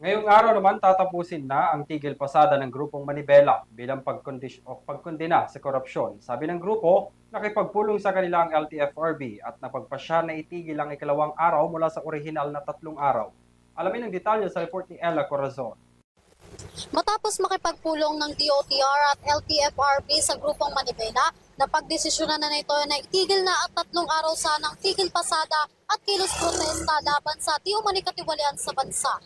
Ngayong araw naman tatapusin na ang tigil pasada ng grupong Manibela bilang pagkondena sa korupsyon. Sabi ng grupo, nakipagpulong sa kanilang LTFRB at napagpasya na itigil ang ikalawang araw mula sa orihinal na 3 araw. Alamin ang detalye sa report ni Ella Corazon. Matapos makipagpulong ng DOTR at LTFRB sa grupong Manibela, napagdesisyonan na nito na itigil na ang 3 araw sanang tigil pasada at kilos protesta laban sa di umani katiwalian sa bansa.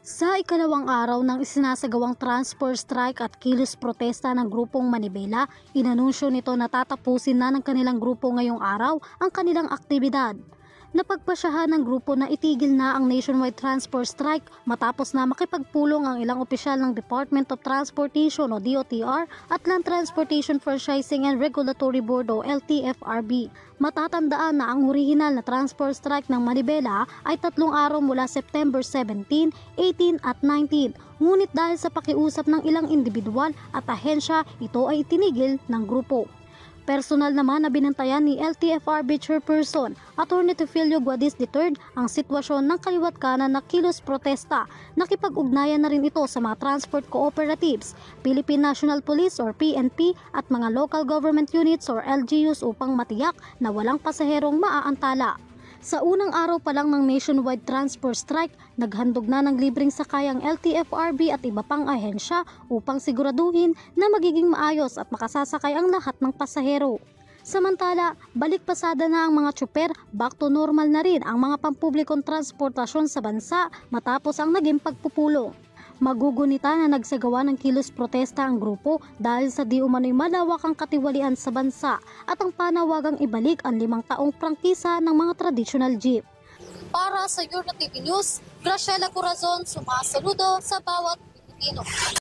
Sa ikalawang araw ng isinasagawang transport strike at kilos protesta ng grupong Manibela, inanunsyo nito na tatapusin na ng kanilang grupo ngayong araw ang kanilang aktibidad. Napagpasyahan ng grupo na itigil na ang nationwide transport strike matapos na makipagpulong ang ilang opisyal ng Department of Transportation o DOTR at Land Transportation Franchising and Regulatory Board o LTFRB. Matatandaan na ang orihinal na transport strike ng Manibela ay 3 araw mula September 17, 18 at 19. Ngunit dahil sa pakiusap ng ilang individual at ahensya, ito ay itinigil ng grupo. Personal naman na binantayan ni LTFRB Chairperson Atty. Teofilio Guadis III ang sitwasyon ng kaliwat kanan na kilos protesta. Nakipag-ugnayan na rin ito sa mga transport cooperatives, Philippine National Police or PNP at mga local government units or LGUs upang matiyak na walang pasaherong maaantala. Sa unang araw pa lang ng nationwide transport strike, naghandog na ng libreng sakay ang LTFRB at iba pang ahensya upang siguraduhin na magiging maayos at makasasakay ang lahat ng pasahero. Samantala, balik pasada na ang mga tsuper, back to normal na rin ang mga pampublikong transportasyon sa bansa matapos ang naging pagpupulong. Magugunita na nagsagawa ng kilos protesta ang grupo dahil sa di umano'y malawak ang katiwalian sa bansa at ang panawagang ibalik ang 5 taong prangkisa ng mga traditional jeep. Para sa Euro TV News, Graciela Corazon, sumasaludo sa bawat Pilipino.